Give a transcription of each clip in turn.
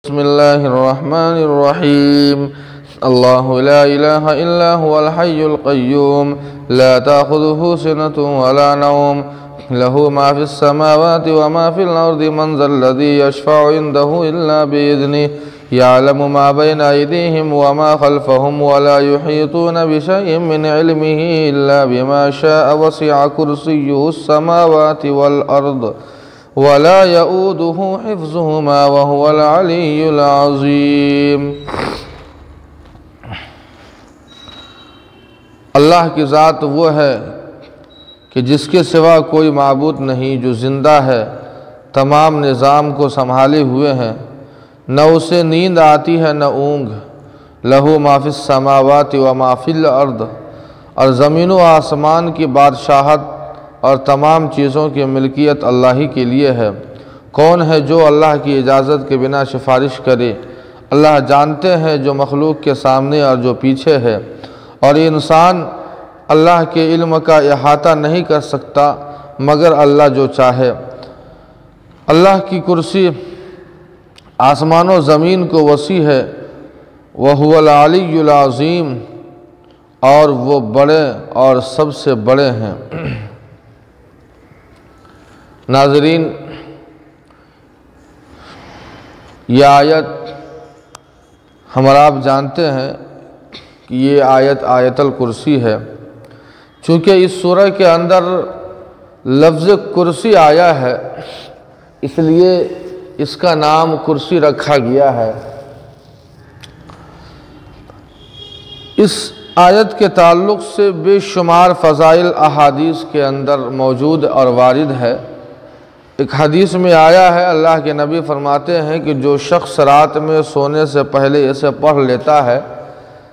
بسم الله الرحمن الرحيم. الله لا إله إلا هو الحي القيوم لا تأخذه سنة ولا نوم له ما في السماوات وما في الأرض من ذا الذي يشفع عنده إلا بإذنه يعلم ما بين أيديهم وما خلفهم ولا يحيطون بشيء من علمه إلا بما شاء وسع كرسيه السماوات والأرض ولا يؤوده حفظهما وهو العلي العظيم. اللہ کی ذات وہ ہے کہ جس کے سوا کوئی معبود نہیں، جو زندہ ہے، تمام نظام کو سنبھالے ہوئے ہیں، نہ اسے نیند آتی ہے نہ اونگ. لہو ما فی السماوات و ما فی الارض، اور زمین و آسمان کی بادشاہت اور تمام چیزوں کی ملکیت اللہ ہی کے لیے ہے. کون ہے جو اللہ کی اجازت کے بنا سفارش کرے؟ اللہ جانتے ہیں جو مخلوق کے سامنے اور جو پیچھے ہے، اور انسان اللہ کے علم کا احاطہ نہیں کر سکتا مگر اللہ جو چاہے. اللہ کی کرسی آسمان و زمین کو وسیع ہے. وَهُوَ الْعَلِيُّ الْعَظِيمُ، اور وہ بڑے اور سب سے بڑے ہیں. ناظرین، یہ آیت ہم اور آپ جانتے ہیں کہ یہ آیت آیت الکرسی ہے. چونکہ اس سورہ کے اندر لفظ کرسی آیا ہے، اس لیے اس کا نام کرسی رکھا گیا ہے. اس آیت کے تعلق سے بے شمار فضائل احادیث کے اندر موجود اور وارد ہے. ایک حدیث میں آیا ہے، اللہ کے نبی فرماتے ہیں کہ جو شخص رات میں سونے سے پہلے اسے پڑھ لیتا ہے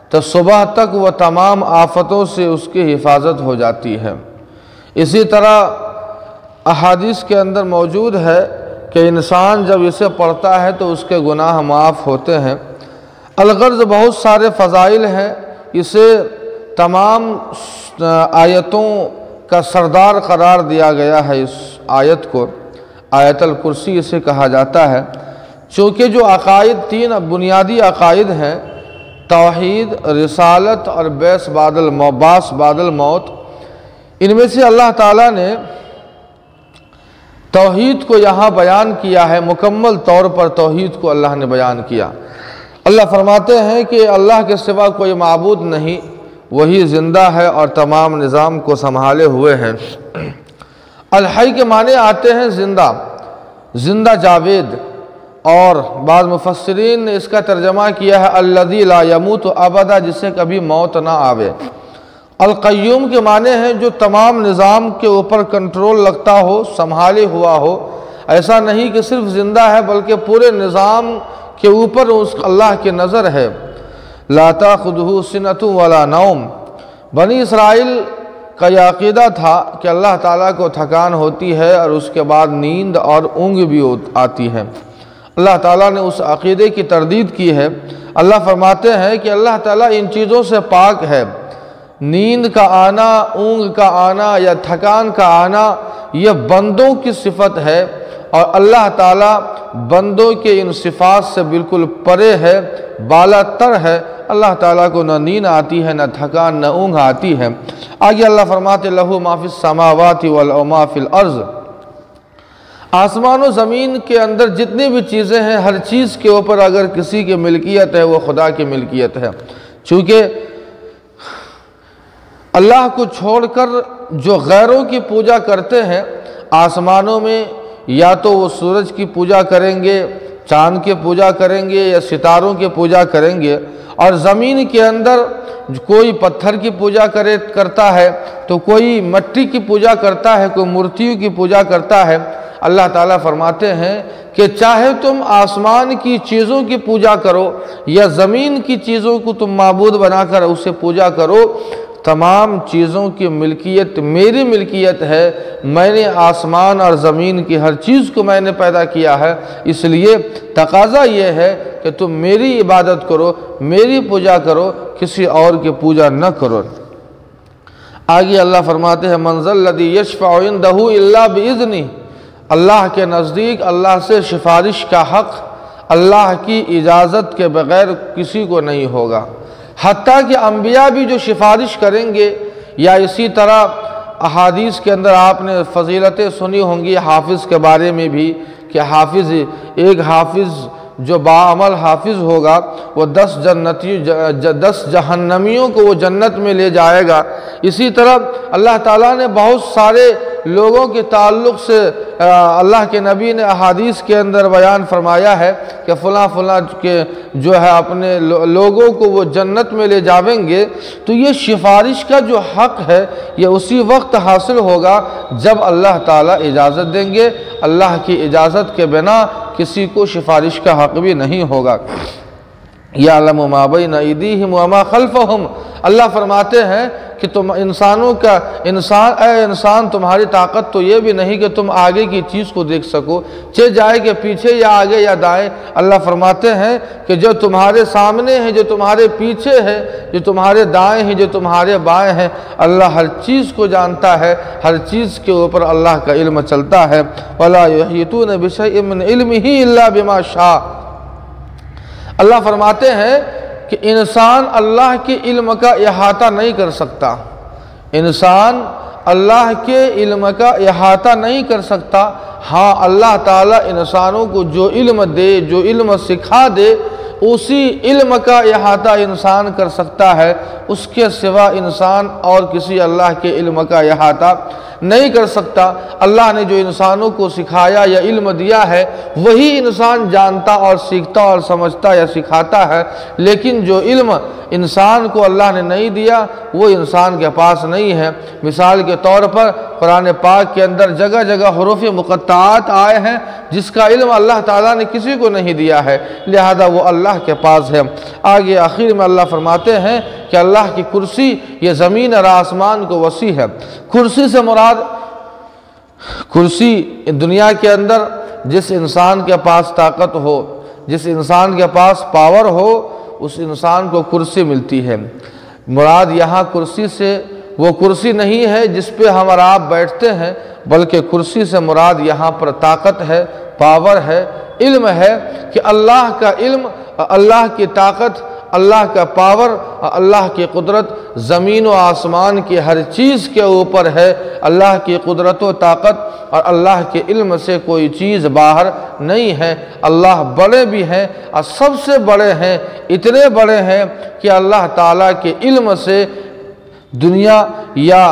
تو صبح تک وہ تمام آفتوں سے اس کی حفاظت ہو جاتی ہے. اسی طرح احادیث کے اندر موجود ہے کہ انسان جب اسے پڑھتا ہے تو اس کے گناہ معاف ہوتے ہیں. الغرض بہت سارے فضائل ہیں. اسے تمام آیتوں کا سردار قرار دیا گیا ہے. اس آیت کو آیت الکرسی اسے کہا جاتا ہے. چونکہ جو عقائد، تین بنیادی عقائد ہیں، توحید، رسالت اور بعث بعد الموت، ان میں سے اللہ تعالیٰ نے توحید کو یہاں بیان کیا ہے. مکمل طور پر توحید کو اللہ نے بیان کیا. اللہ فرماتے ہیں کہ اللہ کے سوا کوئی معبود نہیں، وہی زندہ ہے اور تمام نظام کو سنبھالے ہوئے ہیں. الحی کے معنی آتے ہیں زندہ جاوید، اور بعض مفسرین نے اس کا ترجمہ کیا ہے الذی لا یموت ابدا، جسے کبھی موت نہ آوے. القیوم کے معنی ہیں جو تمام نظام کے اوپر کنٹرول رکھتا ہو، سنبھالے ہوا ہو. ایسا نہیں کہ صرف زندہ ہے بلکہ پورے نظام کے اوپر اس اللہ کی نظر ہے. لا تأخذہ سنۃ ولا نوم، بنی اسرائیل کا یہ عقیدہ تھا کہ اللہ تعالیٰ کو تھکان ہوتی ہے اور اس کے بعد نیند اور اونگ بھی آتی ہے. اللہ تعالیٰ نے اس عقیدے کی تردید کی ہے. اللہ فرماتے ہیں کہ اللہ تعالیٰ ان چیزوں سے پاک ہے. نیند کا آنا، اونگ کا آنا یا تھکان کا آنا یہ بندوں کی صفت ہے، اور اللہ تعالیٰ بندوں کے ان صفات سے بالکل پرے ہے، بالا تر ہے. اللہ تعالیٰ کو نہ نیند آتی ہے، نہ تھکان، نہ اونگ آتی ہے. آگے اللہ فرماتے لہو ما فی السماوات وما فی الارض، آسمان و زمین کے اندر جتنی بھی چیزیں ہیں، ہر چیز کے اوپر اگر کسی کی ملکیت ہے وہ خدا کی ملکیت ہے. چونکہ اللہ کو چھوڑ کر جو غیروں کی پوجا کرتے ہیں، آسمانوں میں یا تو وہ سورج کی پوجا کریں گے، چاند کی پوجا کریں گے یا ستاروں کی پوجا کریں گے، اور زمین کے اندر کوئی پتھر کی پوجا کرتا ہے تو کوئی مٹی کی پوجا کرتا ہے، کوئی مورتیوں کی پوجا کرتا ہے. اللہ تعالیٰ فرماتے ہیں کہ چاہے تم آسمان کی چیزوں کی پوجا کرو یا زمین کی چیزوں کو تم معبود بنا کر اسے پوجا کرو، تمام چیزوں کی ملکیت میری ملکیت ہے. میں نے آسمان اور زمین کی ہر چیز کو میں نے پیدا کیا ہے، اس لیے تقاضا یہ ہے کہ تم میری عبادت کرو، میری پوجا کرو، کسی اور کی پوجا نہ کرو. آگے اللہ فرماتے ہیں من ذا الذی یشفع عندہ الا باذنہ، اللہ کے نزدیک اللہ سے سفارش کا حق اللہ کی اجازت کے بغیر کسی کو نہیں ہوگا۔ حتیٰ کہ انبیاء بھی جو سفارش کریں گے، یا اسی طرح احادیث کے اندر آپ نے فضیلتیں سنی ہوں گی حافظ کے بارے میں بھی، کہ حافظ ایک حافظ جو باعمل حافظ ہوگا وہ 10 جہنمیوں کو وہ جنت میں لے جائے گا۔ اسی طرح اللہ تعالیٰ نے بہت سارے لوگوں کے تعلق سے اللہ کے نبی نے احادیث کے اندر بیان فرمایا ہے کہ فلاں فلاں کے جو ہے اپنے لوگوں کو وہ جنت میں لے جاویں گے۔ تو یہ سفارش کا جو حق ہے یہ اسی وقت حاصل ہوگا جب اللہ تعالیٰ اجازت دیں گے۔ اللہ کی اجازت کے بنا کسی کو سفارش کا حق بھی نہیں ہوگا۔ یعلم ما بین ایدیہم وما خلفہم، اللہ فرماتے ہیں کہ تم اے انسان تمہاری طاقت تو یہ بھی نہیں کہ تم آگے کی چیز کو دیکھ سکو، چہ جائے کہ پیچھے یا آگے یا دائیں۔ اللہ فرماتے ہیں کہ جو تمہارے سامنے ہے، جو تمہارے پیچھے ہے، جو تمہارے دائیں ہیں، جو تمہارے بائیں ہیں، اللہ ہر چیز کو جانتا ہے، ہر چیز کے اوپر اللہ کا علم چلتا ہے۔ وَلَا يُحِيطُونَ بِشَيْءٍ مِّنْ عِلْمِهِ إِلَّا بِمَا شَاءَ، اللہ فرماتے ہیں کہ انسان اللہ کے علم کا احاطہ نہیں کر سکتا، انسان اللہ کے علم کا احاطہ نہیں کر سکتا۔ ہاں اللہ تعالیٰ انسانوں کو جو علم دے، جو علم سکھا دے، اسی علم کا احاطہ انسان کر سکتا ہے، اس کے سوا انسان اور کسی اللہ کے علم کا احاطہ نہیں کر سکتا۔ اللہ نے جو انسانوں کو سکھایا یا علم دیا ہے وہی انسان جانتا اور سیکھتا اور سمجھتا یا سکھاتا ہے، لیکن جو علم انسان کو اللہ نے نہیں دیا وہ انسان کے پاس نہیں ہے۔ مثال کے طور پر قرآن پاک کے اندر جگہ جگہ حروف مقطعات آئے ہیں جس کا علم اللہ تعالیٰ نے کسی کو نہیں دیا ہے، لہذا وہ اللہ کے پاس ہے۔ آگے آخر میں اللہ فرماتے ہیں کہ اللہ کی کرسی یہ زمین اور آسمان کو وسیع ہے۔ کرسی سے مراد کرسی دنیا کے اندر جس انسان کے پاس طاقت ہو، جس انسان کے پاس پاور ہو، اس انسان کو کرسی ملتی ہے۔ مراد یہاں کرسی سے وہ کرسی نہیں ہے جس پہ ہم اور آپ بیٹھتے ہیں، بلکہ کرسی سے مراد یہاں پر طاقت ہے، پاور ہے، علم ہے کہ اللہ کا علم، اللہ کی طاقت، اللہ کا پاور، اللہ کی قدرت زمین و آسمان کی ہر چیز کے اوپر ہے۔ اللہ کی قدرت و طاقت اور اللہ کے علم سے کوئی چیز باہر نہیں ہے۔ اللہ بڑے بھی ہیں اور سب سے بڑے ہیں، اتنے بڑے ہیں کہ اللہ تعالیٰ کے علم سے دنیا یا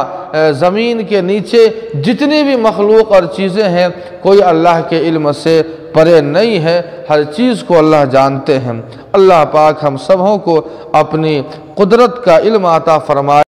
زمین کے نیچے جتنی بھی مخلوق اور چیزیں ہیں کوئی اللہ کے علم سے پرے نہیں ہے، ہر چیز کو اللہ جانتے ہیں۔ اللہ پاک ہم سبوں کو اپنی قدرت کا علم عطا فرمائے۔